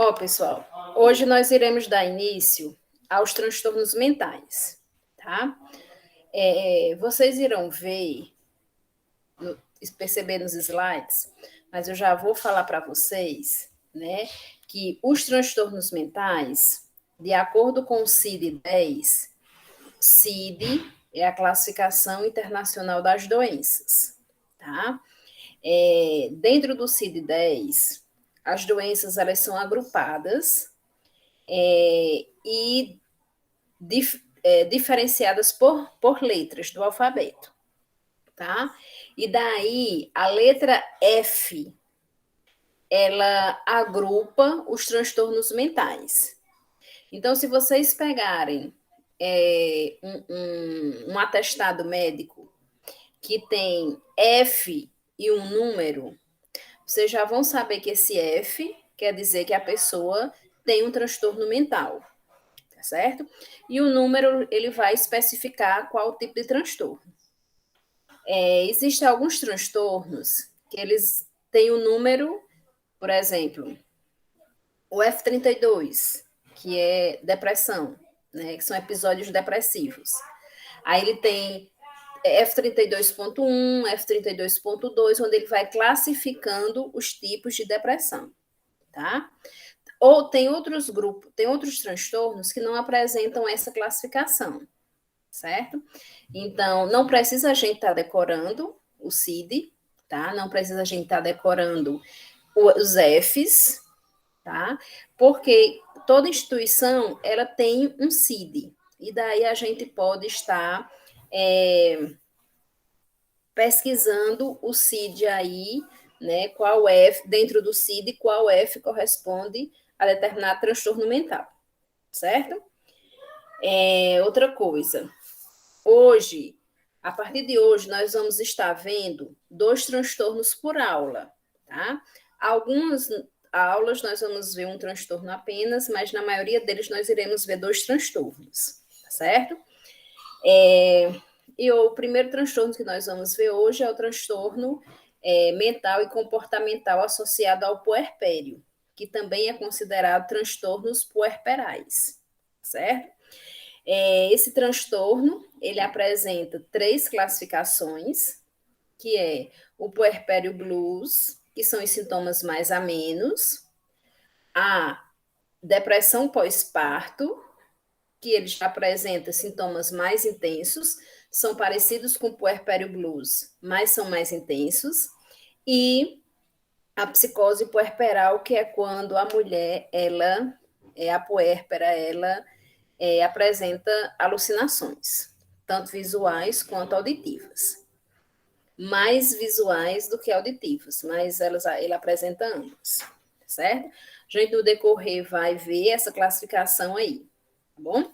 Ó, pessoal, hoje nós iremos dar início aos transtornos mentais, tá? Vocês irão ver, perceber nos slides, mas eu já vou falar para vocês, né, que os transtornos mentais, de acordo com o CID-10, CID é a Classificação Internacional das Doenças, tá? Dentro do CID-10, as doenças elas são agrupadas e diferenciadas por letras do alfabeto, tá? E daí a letra F ela agrupa os transtornos mentais. Então, se vocês pegarem um atestado médico que tem F e um número, vocês já vão saber que esse F quer dizer que a pessoa tem um transtorno mental, tá certo? E o número, ele vai especificar qual tipo de transtorno. Existem alguns transtornos que eles têm o número, por exemplo, o F32, que é depressão, né, que são episódios depressivos. Aí ele tem F32.1, F32.2, onde ele vai classificando os tipos de depressão, tá? Ou tem outros grupos, tem outros transtornos que não apresentam essa classificação, certo? Então, não precisa a gente estar decorando o CID, tá? Não precisa a gente estar decorando os Fs, tá? Porque toda instituição, ela tem um CID, e daí a gente pode estar pesquisando o CID aí, né? Qual F, dentro do CID, qual F corresponde a determinado transtorno mental, certo? Outra coisa, hoje, a partir de hoje, nós vamos estar vendo 2 transtornos por aula, tá? Algumas aulas nós vamos ver um transtorno apenas, mas na maioria deles nós iremos ver 2 transtornos, tá certo? E o primeiro transtorno que nós vamos ver hoje é o transtorno mental e comportamental associado ao puerpério, que também é considerado transtornos puerperais, certo? Esse transtorno, ele apresenta 3 classificações, que é o puerpério blues, que são os sintomas mais amenos, a depressão pós-parto, que ele já apresenta sintomas mais intensos, são parecidos com o puerpério blues, mas são mais intensos, e a psicose puerperal, que é quando a mulher, a puérpera, ela apresenta alucinações, tanto visuais quanto auditivas. Mais visuais do que auditivas, mas ele apresenta ambas, certo? A gente, no decorrer, vai ver essa classificação aí, tá bom?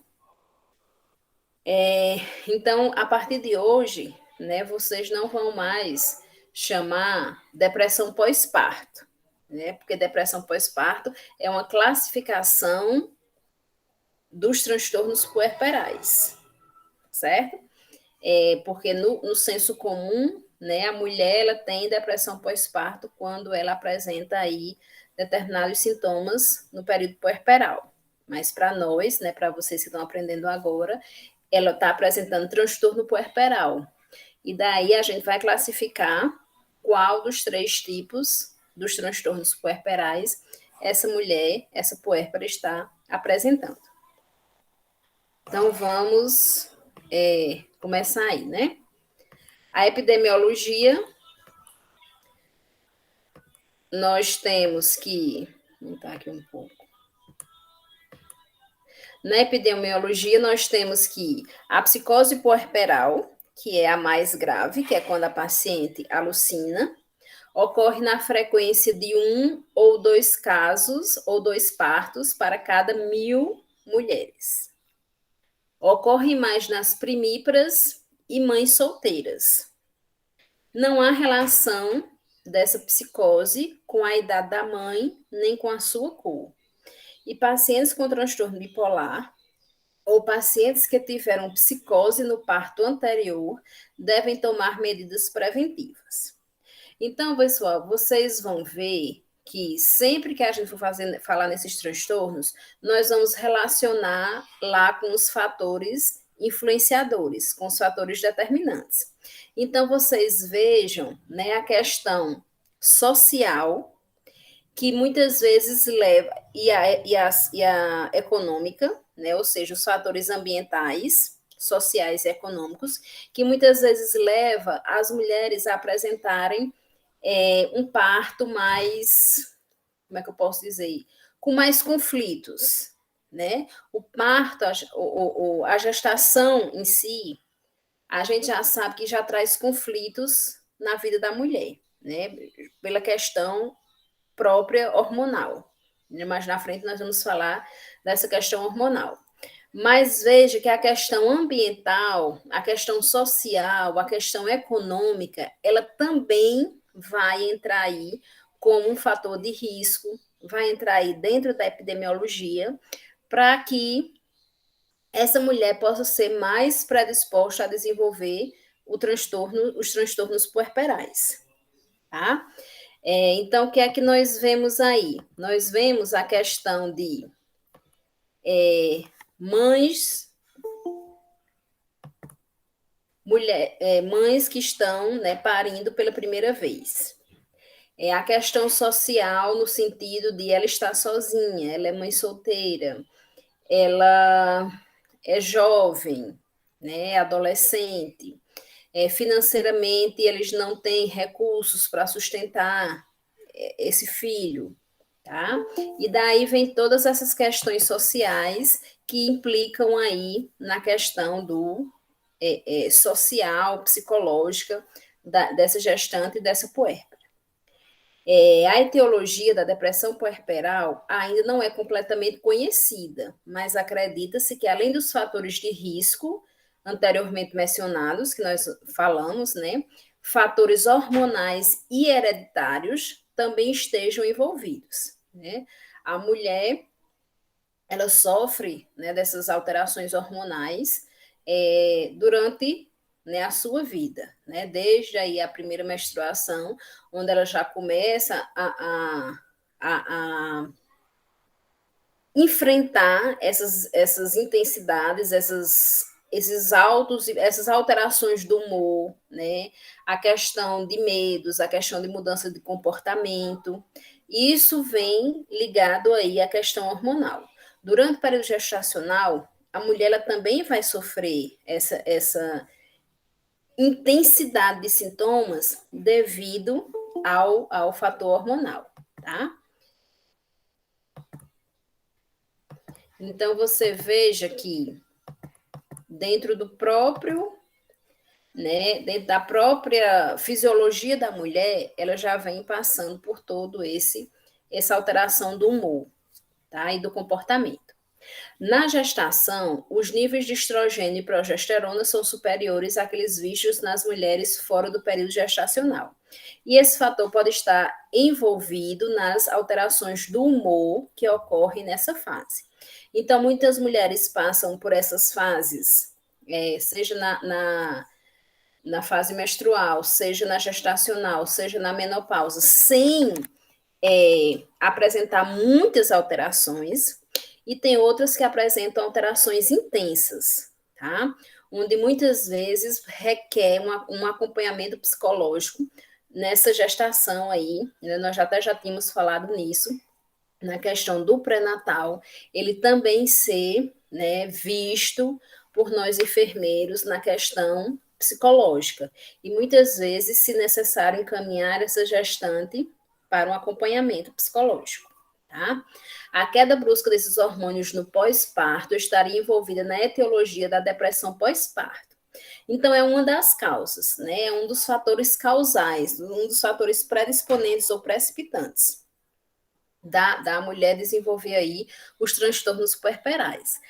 Então, a partir de hoje, né, vocês não vão mais chamar depressão pós-parto, né? Porque depressão pós-parto é uma classificação dos transtornos puerperais, certo? Porque no senso comum, né, a mulher ela tem depressão pós-parto quando ela apresenta aí determinados sintomas no período puerperal. Mas para nós, né, para vocês que estão aprendendo agora, ela está apresentando transtorno puerperal. E daí a gente vai classificar qual dos 3 tipos dos transtornos puerperais essa mulher, essa puérpera está apresentando. Então vamos começar aí, né? A epidemiologia, nós temos que. Vou aumentar aqui um pouco. Na epidemiologia, nós temos que a psicose puerperal, que é a mais grave, que é quando a paciente alucina, ocorre na frequência de 1 ou 2 casos ou 2 partos para cada 1.000 mulheres. Ocorre mais nas primíparas e mães solteiras. Não há relação dessa psicose com a idade da mãe, nem com a sua cor. E pacientes com transtorno bipolar ou pacientes que tiveram psicose no parto anterior devem tomar medidas preventivas. Então, pessoal, vocês vão ver que sempre que a gente for falar nesses transtornos, nós vamos relacionar lá com os fatores influenciadores, com os fatores determinantes. Então, vocês vejam, né, a questão social, que muitas vezes leva, e a econômica, né, ou seja, os fatores ambientais, sociais e econômicos, que muitas vezes leva as mulheres a apresentarem um parto mais, como é que eu posso dizer, com mais conflitos, né? O parto, a gestação em si, a gente já sabe que já traz conflitos na vida da mulher, né? Pela questão própria hormonal. Mas na frente nós vamos falar dessa questão hormonal. Mas veja que a questão ambiental, a questão social, a questão econômica, ela também vai entrar aí como um fator de risco, vai entrar aí dentro da epidemiologia, para que essa mulher possa ser mais predisposta a desenvolver os transtornos puerperais, tá? Então, o que é que nós vemos aí? Nós vemos a questão de mães, mães que estão, né, parindo pela primeira vez. A questão social no sentido de ela estar sozinha, ela é mãe solteira, ela é jovem, né, adolescente, financeiramente eles não têm recursos para sustentar esse filho, tá? E daí vem todas essas questões sociais que implicam aí na questão do social, psicológica dessa gestante e dessa puérpera. A etiologia da depressão puerperal ainda não é completamente conhecida, mas acredita-se que, além dos fatores de risco anteriormente mencionados, que nós falamos, né, fatores hormonais e hereditários também estejam envolvidos, né? A mulher, ela sofre, né, dessas alterações hormonais durante, né, a sua vida, né? Desde aí a primeira menstruação, onde ela já começa a enfrentar essas intensidades, esses altos, essas alterações do humor, né? A questão de medos, a questão de mudança de comportamento. Isso vem ligado aí à questão hormonal. Durante o período gestacional, a mulher ela também vai sofrer essa intensidade de sintomas devido ao fator hormonal, tá? Então, você veja que dentro do próprio, né, dentro da própria fisiologia da mulher, ela já vem passando por todo essa alteração do humor, tá? E do comportamento. Na gestação, os níveis de estrogênio e progesterona são superiores àqueles vistos nas mulheres fora do período gestacional. E esse fator pode estar envolvido nas alterações do humor que ocorrem nessa fase. Então, muitas mulheres passam por essas fases, seja na fase menstrual, seja na gestacional, seja na menopausa, sem apresentar muitas alterações, e tem outras que apresentam alterações intensas, tá? Onde muitas vezes requer um acompanhamento psicológico nessa gestação aí, né? Nós até já tínhamos falado nisso, na questão do pré-natal, ele também ser, né, visto por nós enfermeiros na questão psicológica. E muitas vezes, se necessário, encaminhar essa gestante para um acompanhamento psicológico, tá? A queda brusca desses hormônios no pós-parto estaria envolvida na etiologia da depressão pós-parto. Então, é uma das causas, né? É um dos fatores causais, um dos fatores predisponentes ou precipitantes da mulher desenvolver aí os transtornos puerperais.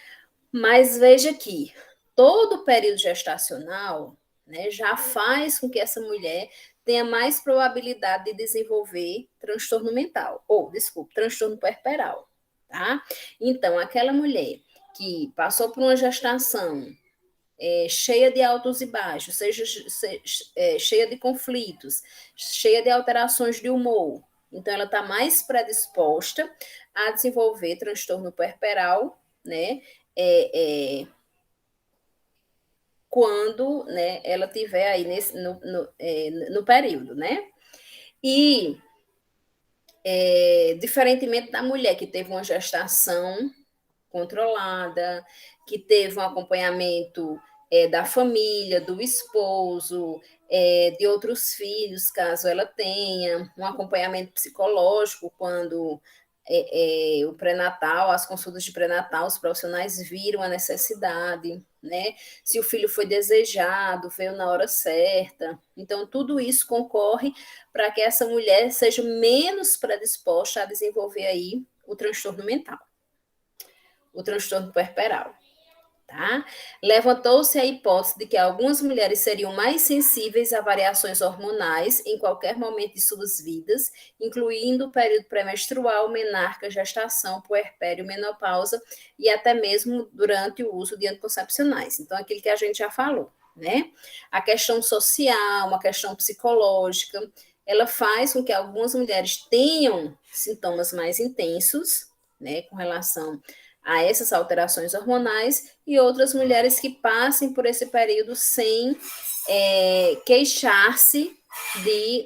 Mas veja que todo o período gestacional, né, já faz com que essa mulher tenha mais probabilidade de desenvolver transtorno mental, ou, desculpe, transtorno puerperal, tá? Então, aquela mulher que passou por uma gestação cheia de altos e baixos, cheia de conflitos, cheia de alterações de humor, Então, ela está mais predisposta a desenvolver transtorno puerperal, né? Quando, né, ela tiver aí no período, né? E diferentemente da mulher que teve uma gestação controlada, que teve um acompanhamento da família, do esposo, de outros filhos, caso ela tenha, um acompanhamento psicológico quando o pré-natal, as consultas de pré-natal, os profissionais viram a necessidade, né? Se o filho foi desejado, veio na hora certa. Então, tudo isso concorre para que essa mulher seja menos predisposta a desenvolver aí o transtorno mental, o transtorno puerperal. Tá? Levantou-se a hipótese de que algumas mulheres seriam mais sensíveis a variações hormonais em qualquer momento de suas vidas, incluindo o período pré-menstrual, menarca, gestação, puerpério, menopausa e até mesmo durante o uso de anticoncepcionais. Então, aquilo que a gente já falou, né? A questão social, a questão psicológica, ela faz com que algumas mulheres tenham sintomas mais intensos, né, com relação a essas alterações hormonais e outras mulheres que passem por esse período sem queixar-se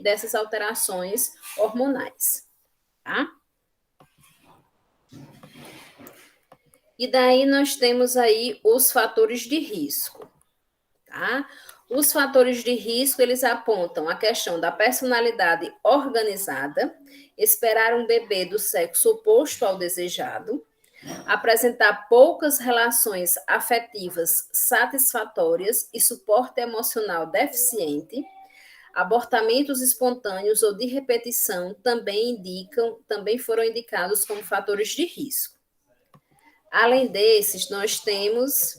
dessas alterações hormonais, tá? E daí nós temos aí os fatores de risco, tá? Os fatores de risco, eles apontam a questão da personalidade organizada, esperar um bebê do sexo oposto ao desejado, apresentar poucas relações afetivas satisfatórias e suporte emocional deficiente, abortamentos espontâneos ou de repetição também foram indicados como fatores de risco. Além desses, nós temos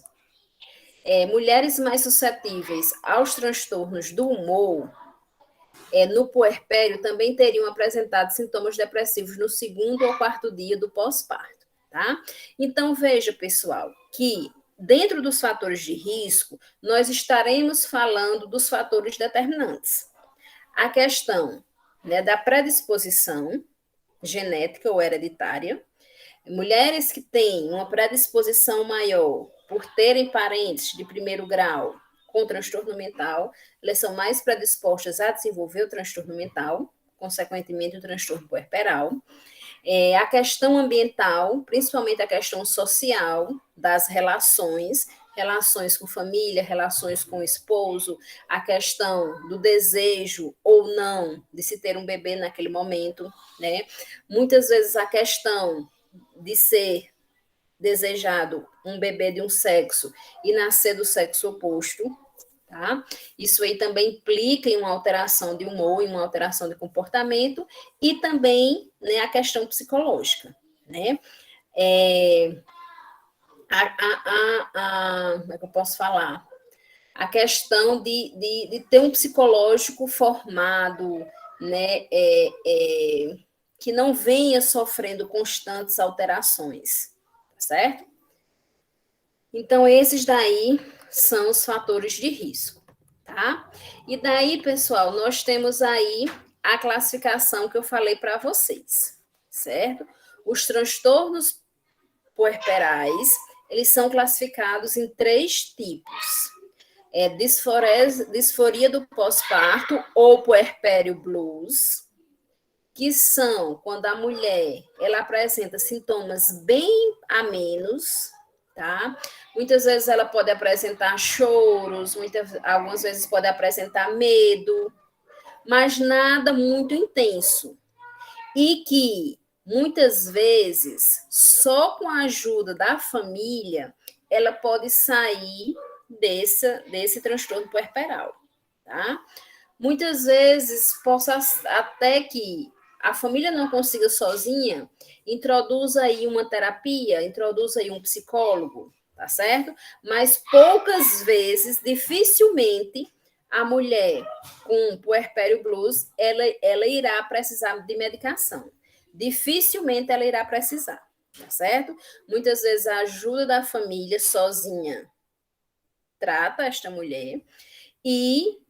mulheres mais suscetíveis aos transtornos do humor, no puerpério também teriam apresentado sintomas depressivos no segundo ou quarto dia do pós-parto, tá? Então, veja, pessoal, que dentro dos fatores de risco, nós estaremos falando dos fatores determinantes. A questão, né, da predisposição genética ou hereditária, mulheres que têm uma predisposição maior por terem parentes de primeiro grau com transtorno mental, elas são mais predispostas a desenvolver o transtorno mental, consequentemente o transtorno puerperal. A questão ambiental, principalmente a questão social, das relações com família, relações com o esposo, a questão do desejo ou não de se ter um bebê naquele momento, né? Muitas vezes a questão de ser desejado um bebê de um sexo e nascer do sexo oposto, tá? Isso aí também implica em uma alteração de humor, em uma alteração de comportamento e também, né, a questão psicológica, né? Como é que eu posso falar? A questão de ter um psicológico formado, né, que não venha sofrendo constantes alterações, certo? Então, esses daí são os fatores de risco, tá? E daí, pessoal, nós temos aí a classificação que eu falei para vocês, certo? Os transtornos puerperais, eles são classificados em 3 tipos. Disforia do pós-parto ou puerpério blues, que são quando a mulher ela apresenta sintomas bem amenos, tá? Muitas vezes ela pode apresentar choros, algumas vezes pode apresentar medo, mas nada muito intenso. E que muitas vezes, só com a ajuda da família, ela pode sair desse transtorno puerperal, tá? Muitas vezes, possa até que a família não consiga sozinha, introduz aí uma terapia, introduz aí um psicólogo, tá certo? Mas poucas vezes, dificilmente, a mulher com puerpério blues, ela irá precisar de medicação. Dificilmente ela irá precisar, tá certo? Muitas vezes a ajuda da família sozinha trata esta mulher e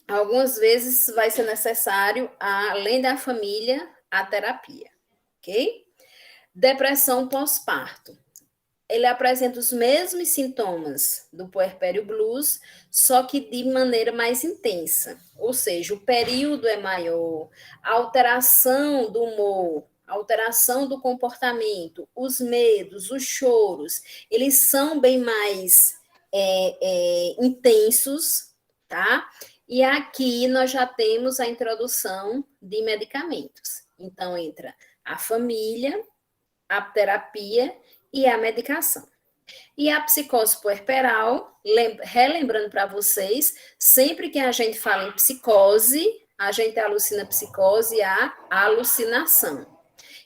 algumas vezes vai ser necessário, além da família, a terapia, ok? Depressão pós-parto. Ele apresenta os mesmos sintomas do puerpério blues, só que de maneira mais intensa. Ou seja, o período é maior, a alteração do humor, a alteração do comportamento, os medos, os choros, eles são bem mais intensos, tá? E aqui nós já temos a introdução de medicamentos. Então, entra a família, a terapia e a medicação. E a psicose puerperal, relembrando para vocês, sempre que a gente fala em psicose, a gente alucina psicose a alucinação.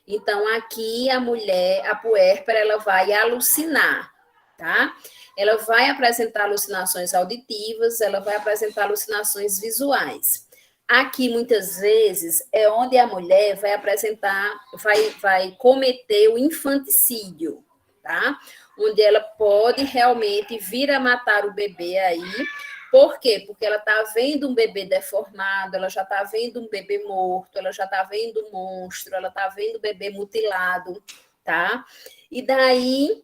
Então, aqui a mulher, a puérpera, ela vai alucinar, tá? Ela vai apresentar alucinações auditivas, ela vai apresentar alucinações visuais. Aqui, muitas vezes, é onde a mulher vai apresentar, vai cometer o infanticídio, tá? Onde ela pode realmente vir a matar o bebê aí. Por quê? Porque ela está vendo um bebê deformado, ela já está vendo um bebê morto, ela já está vendo um monstro, ela está vendo o bebê mutilado, tá? E daí,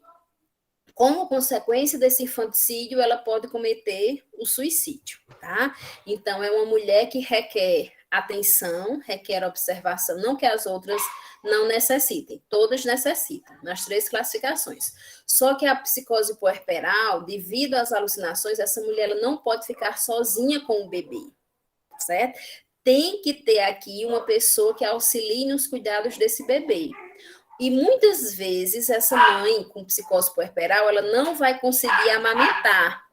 como consequência desse infanticídio, ela pode cometer o suicídio, tá? Então, é uma mulher que requer atenção, requer observação, não que as outras não necessitem, todas necessitam, nas 3 classificações. Só que a psicose puerperal, devido às alucinações, essa mulher ela não pode ficar sozinha com o bebê, certo? Tem que ter aqui uma pessoa que auxilie nos cuidados desse bebê. E muitas vezes essa mãe com psicose puerperal, ela não vai conseguir amamentar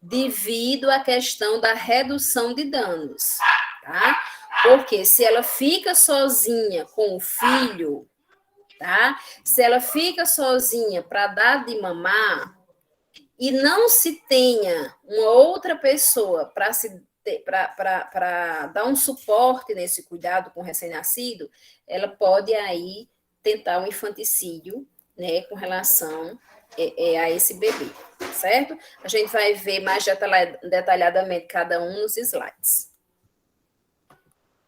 devido à questão da redução de danos, tá? Porque se ela fica sozinha com o filho, tá? Se ela fica sozinha para dar de mamar e não se tenha uma outra pessoa para dar um suporte nesse cuidado com o recém-nascido, ela pode aí tentar um infanticídio, né, com relação a esse bebê, certo? A gente vai ver mais detalhadamente cada um nos slides.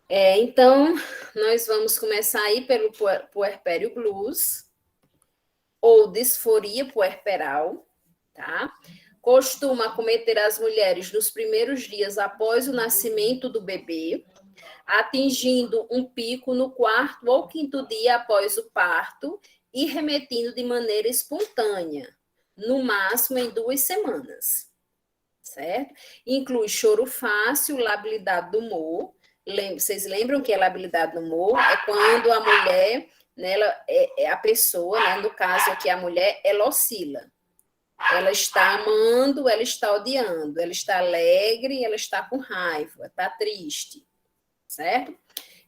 Então, nós vamos começar aí pelo puerpério blues, ou disforia puerperal, tá? Costuma acometer as mulheres nos primeiros dias após o nascimento do bebê, atingindo um pico no 4º ou 5º dia após o parto e remetindo de maneira espontânea, no máximo em 2 semanas, certo? Inclui choro fácil, labilidade do humor. Vocês lembram que a labilidade do humor é quando a mulher, né, a pessoa, né, no caso aqui a mulher, ela oscila. Ela está amando, ela está odiando, ela está alegre, ela está com raiva, está triste, certo?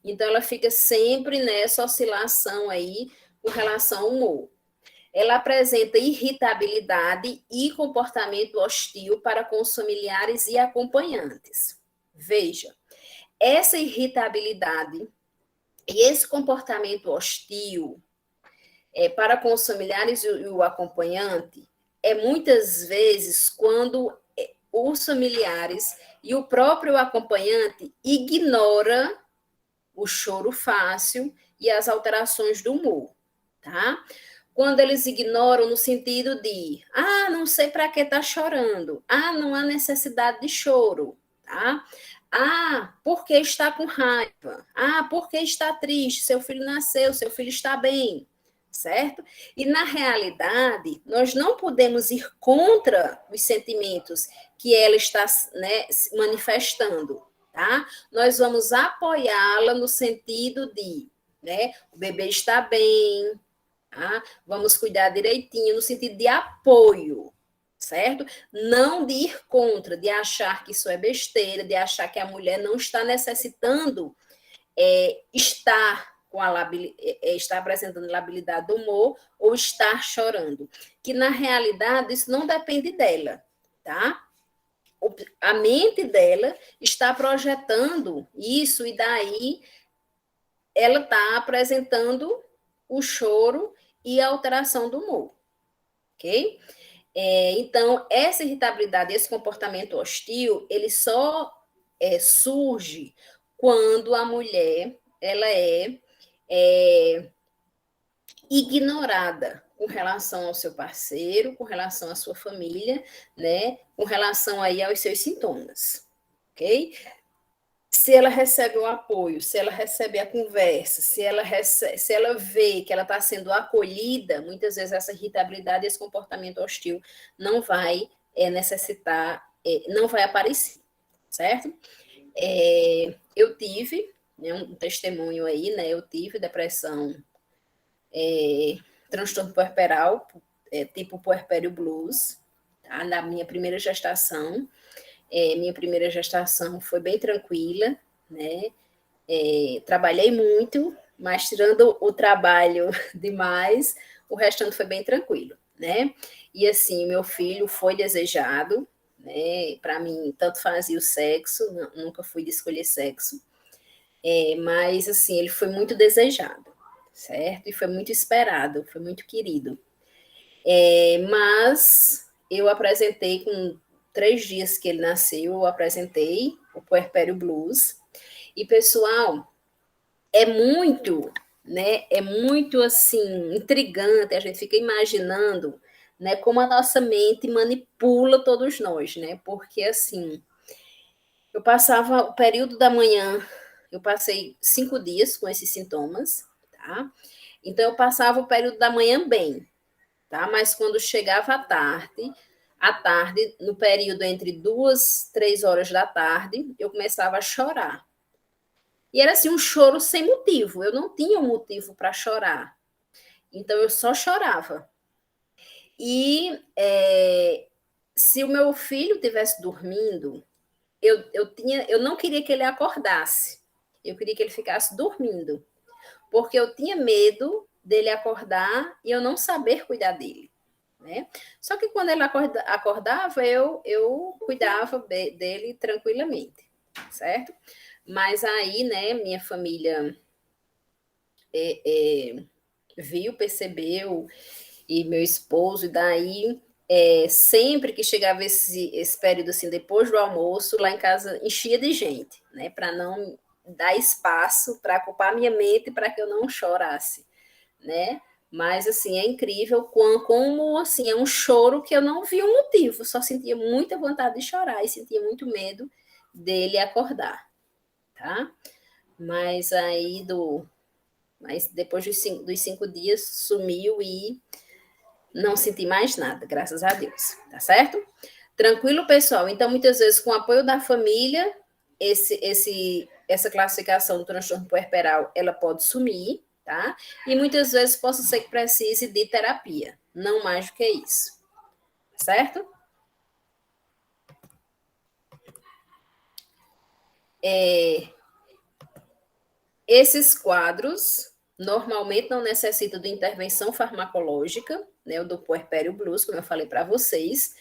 Então, ela fica sempre nessa oscilação aí com relação ao humor. Ela apresenta irritabilidade e comportamento hostil para com os familiares e acompanhantes. Veja, essa irritabilidade e esse comportamento hostil para com os familiares e o acompanhante muitas vezes quando os familiares e o próprio acompanhante ignora o choro fácil e as alterações do humor, tá? Quando eles ignoram no sentido de, não sei para que tá chorando, não há necessidade de choro, tá? Porque está com raiva, porque está triste, seu filho nasceu, seu filho está bem, certo? E na realidade, nós não podemos ir contra os sentimentos que ela está, né, manifestando, tá? Nós vamos apoiá-la no sentido de, né, o bebê está bem, tá? Vamos cuidar direitinho, no sentido de apoio, certo? Não de ir contra, de achar que isso é besteira, de achar que a mulher não está necessitando estar está apresentando labilidade do humor ou estar chorando, que na realidade isso não depende dela, tá? A mente dela está projetando isso e daí ela está apresentando o choro e a alteração do humor, ok? Então, essa irritabilidade, esse comportamento hostil, ele só surge quando a mulher ela é ignorada com relação ao seu parceiro, com relação à sua família, né? Com relação aí aos seus sintomas, ok? Se ela recebe o apoio, se ela recebe a conversa, se ela vê que ela está sendo acolhida, muitas vezes essa irritabilidade, esse comportamento hostil não vai necessitar, não vai aparecer, certo? Eu tive, né, um testemunho aí, né? Eu tive depressão, transtorno puerperal, tipo puerpério blues, tá? Na minha primeira gestação. Minha primeira gestação foi bem tranquila, né? Trabalhei muito, mas tirando o trabalho demais, o restante foi bem tranquilo, né? E assim, meu filho foi desejado, né? Para mim, tanto fazia o sexo, nunca fui de escolher sexo, mas assim, ele foi muito desejado, certo? E foi muito esperado, foi muito querido. Mas eu apresentei com 3 dias que ele nasceu, eu apresentei o Puerpério Blues. E, pessoal, é muito, né? É muito assim, intrigante, a gente fica imaginando, né, como a nossa mente manipula todos nós, né? Porque assim, eu passava o período da manhã, eu passei 5 dias com esses sintomas, tá? Então eu passava o período da manhã bem, tá? Mas quando chegava à tarde, no período entre 2, 3 horas da tarde, eu começava a chorar. E era assim um choro sem motivo. Eu não tinha um motivo para chorar. Então eu só chorava. E se o meu filho tivesse dormindo, eu não queria que ele acordasse. Eu queria que ele ficasse dormindo. Porque eu tinha medo dele acordar e eu não saber cuidar dele. Né? Só que quando ele acordava, eu cuidava dele tranquilamente, certo? Mas aí, né, minha família viu, percebeu, e meu esposo, e daí sempre que chegava esse período assim, depois do almoço, lá em casa enchia de gente, né, para não dar espaço para ocupar minha mente para que eu não chorasse, né? Mas assim, é incrível como assim, é um choro que eu não vi um motivo, só sentia muita vontade de chorar e sentia muito medo dele acordar, tá? Mas aí mas depois dos 5 dias sumiu e não senti mais nada, graças a Deus, tá certo? Tranquilo, pessoal? Então, muitas vezes, com o apoio da família, essa classificação do transtorno puerperal, ela pode sumir, tá? E muitas vezes possa ser que precise de terapia, não mais do que isso, certo? Esses quadros normalmente não necessitam de intervenção farmacológica, né, o do puerpério blues, como eu falei para vocês.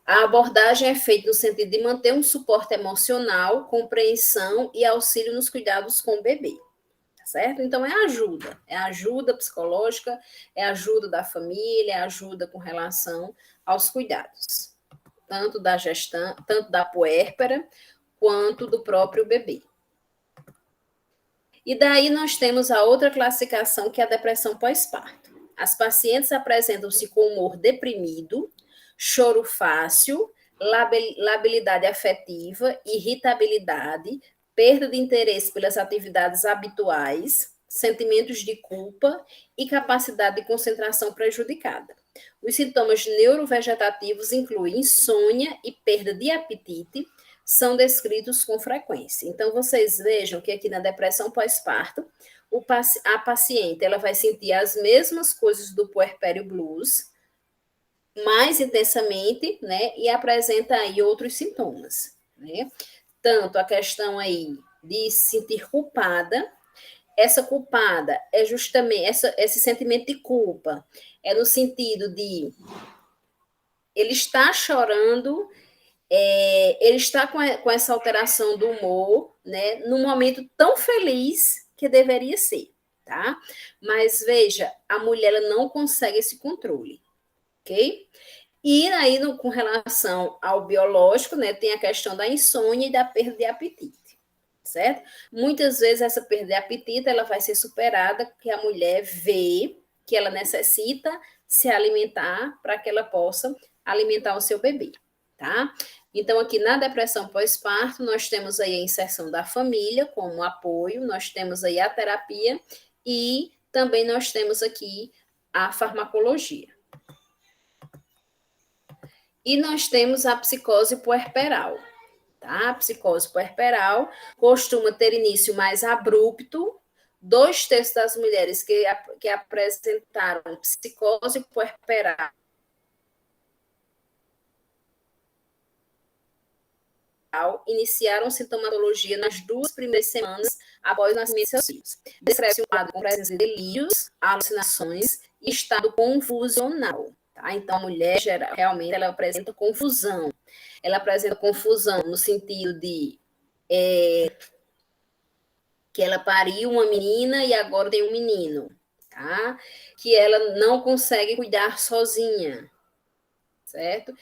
A abordagem é feita no sentido de manter um suporte emocional, compreensão e auxílio nos cuidados com o bebê, tá certo? Então é ajuda psicológica, é ajuda da família, é ajuda com relação aos cuidados, tanto da gestante, tanto da puérpera, quanto do próprio bebê. E daí nós temos a outra classificação, que é a depressão pós-parto. As pacientes apresentam-se com humor deprimido, choro fácil, labilidade afetiva, irritabilidade, perda de interesse pelas atividades habituais, sentimentos de culpa e capacidade de concentração prejudicada. Os sintomas neurovegetativos incluem insônia e perda de apetite, são descritos com frequência. Então, vocês vejam que aqui na depressão pós-parto, a paciente ela vai sentir as mesmas coisas do puerpério blues, mais intensamente, né, e apresenta aí outros sintomas, né? Tanto a questão aí de se sentir culpada, essa culpada é justamente esse sentimento de culpa, é no sentido de ele está chorando, ele está com essa alteração do humor, né, num momento tão feliz que deveria ser, tá? Mas veja, a mulher ela não consegue esse controle, ok? E aí, com relação ao biológico, né, tem a questão da insônia e da perda de apetite, certo? Muitas vezes essa perda de apetite ela vai ser superada porque a mulher vê que ela necessita se alimentar para que ela possa alimentar o seu bebê, tá? Então, aqui na depressão pós-parto, nós temos aí a inserção da família como apoio, nós temos aí a terapia e também nós temos aqui a farmacologia. E nós temos a psicose puerperal, tá? A psicose puerperal costuma ter início mais abrupto. 2/3 das mulheres que apresentaram psicose puerperal iniciaram sintomatologia nas 2 primeiras semanas após o nascimento de seus filhos. Descreve-se um quadro com presença de delírios, alucinações e estado confusional. Tá? Então, a mulher realmente ela apresenta confusão. Ela apresenta confusão no sentido de que ela pariu uma menina e agora tem um menino, tá? Que ela não consegue cuidar sozinha, certo?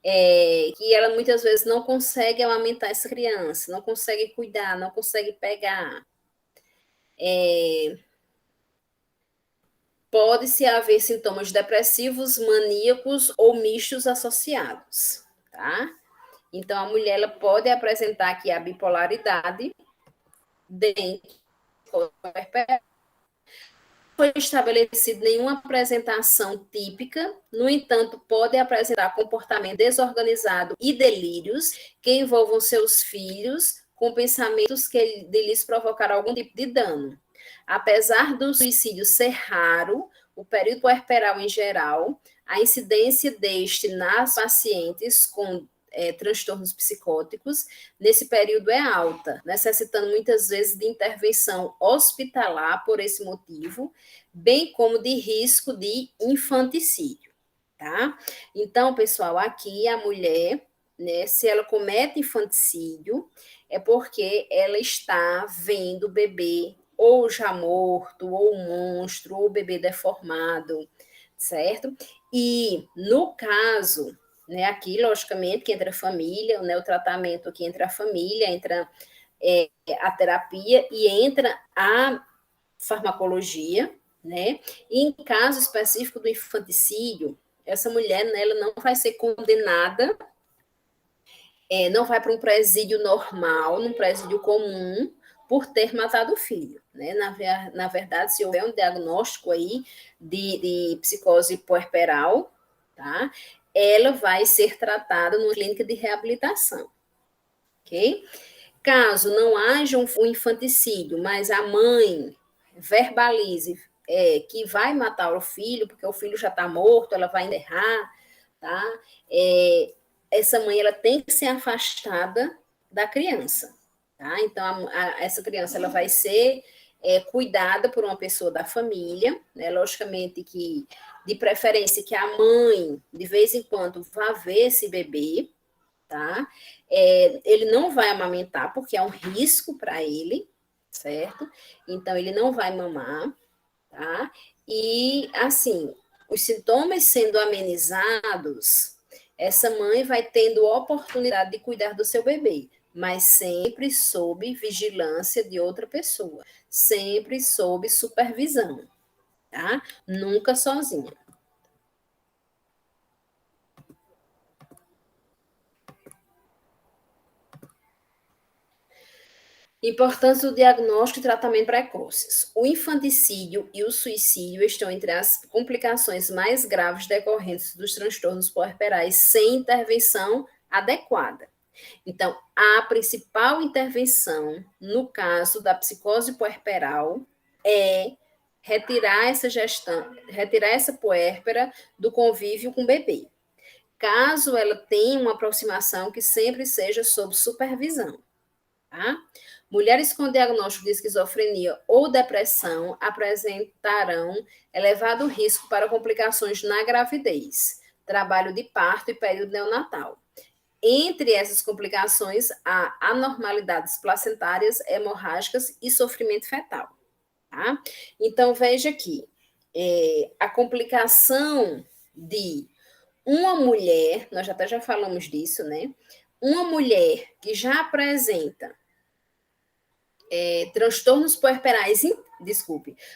Que ela muitas vezes não consegue amamentar essa criança, não consegue cuidar, não consegue pegar. Pode-se haver sintomas depressivos, maníacos ou mistos associados, tá? Então, a mulher ela pode apresentar aqui a bipolaridade dentro do foi estabelecida nenhuma apresentação típica, no entanto, pode apresentar comportamento desorganizado e delírios que envolvam seus filhos com pensamentos que lhes provocaram algum tipo de dano. Apesar do suicídio ser raro, o período puerperal em geral, a incidência deste nas pacientes com transtornos psicóticos, nesse período é alta, necessitando muitas vezes de intervenção hospitalar por esse motivo, bem como de risco de infanticídio, tá? Então, pessoal, aqui a mulher, né, se ela comete infanticídio, é porque ela está vendo o bebê ou já morto, ou monstro, ou bebê deformado, certo? E, no caso, né, aqui, logicamente, que entra a família, né, o tratamento aqui entra a família, entra a terapia e entra a farmacologia, né? E em caso específico do infanticídio, essa mulher, né, ela não vai ser condenada, não vai para um presídio normal, num presídio comum, por ter matado o filho, né? Na verdade, se houver um diagnóstico aí de psicose puerperal, tá? Ela vai ser tratada numa clínica de reabilitação, ok? Caso não haja um infanticídio, mas a mãe verbalize que vai matar o filho, porque o filho já está morto, ela vai enterrar, tá? Essa mãe ela tem que ser afastada da criança, tá? Então, essa criança ela vai ser cuidada por uma pessoa da família, né? Logicamente que, de preferência, que a mãe, de vez em quando, vá ver esse bebê, tá? Ele não vai amamentar, porque é um risco para ele, certo? Então, ele não vai mamar, tá? E, assim, os sintomas sendo amenizados, essa mãe vai tendo oportunidade de cuidar do seu bebê, mas sempre sob vigilância de outra pessoa, sempre sob supervisão, tá? Nunca sozinha. Importância do diagnóstico e tratamento precoces. O infanticídio e o suicídio estão entre as complicações mais graves decorrentes dos transtornos puerperais sem intervenção adequada. Então, a principal intervenção no caso da psicose puerperal é retirar essa puérpera do convívio com o bebê. Caso ela tenha uma aproximação que sempre seja sob supervisão. Tá? Mulheres com diagnóstico de esquizofrenia ou depressão apresentarão elevado risco para complicações na gravidez, trabalho de parto e período neonatal. Entre essas complicações, há anormalidades placentárias, hemorrágicas e sofrimento fetal. Tá? Então, veja aqui, a complicação de uma mulher, nós até já falamos disso, né? Uma mulher que já apresenta transtornos puerperais,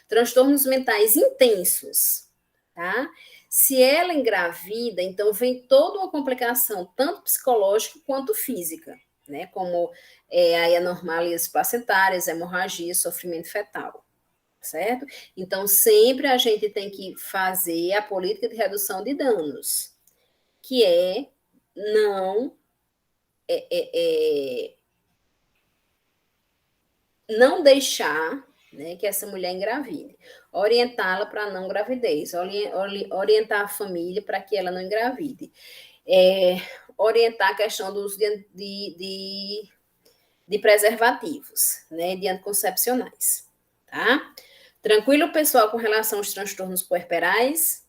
transtornos mentais intensos, tá? Se ela engravida, então vem toda uma complicação, tanto psicológica quanto física, né? Como aí anormalias placentárias, hemorragia, sofrimento fetal, certo? Então, sempre a gente tem que fazer a política de redução de danos, que é não é, é, é, não deixar, né, que essa mulher engravide. Orientá-la para não gravidez, orientar a família para que ela não engravide. É, orientar a questão do uso de preservativos, né, de anticoncepcionais, tá? Tranquilo, pessoal, com relação aos transtornos puerperais?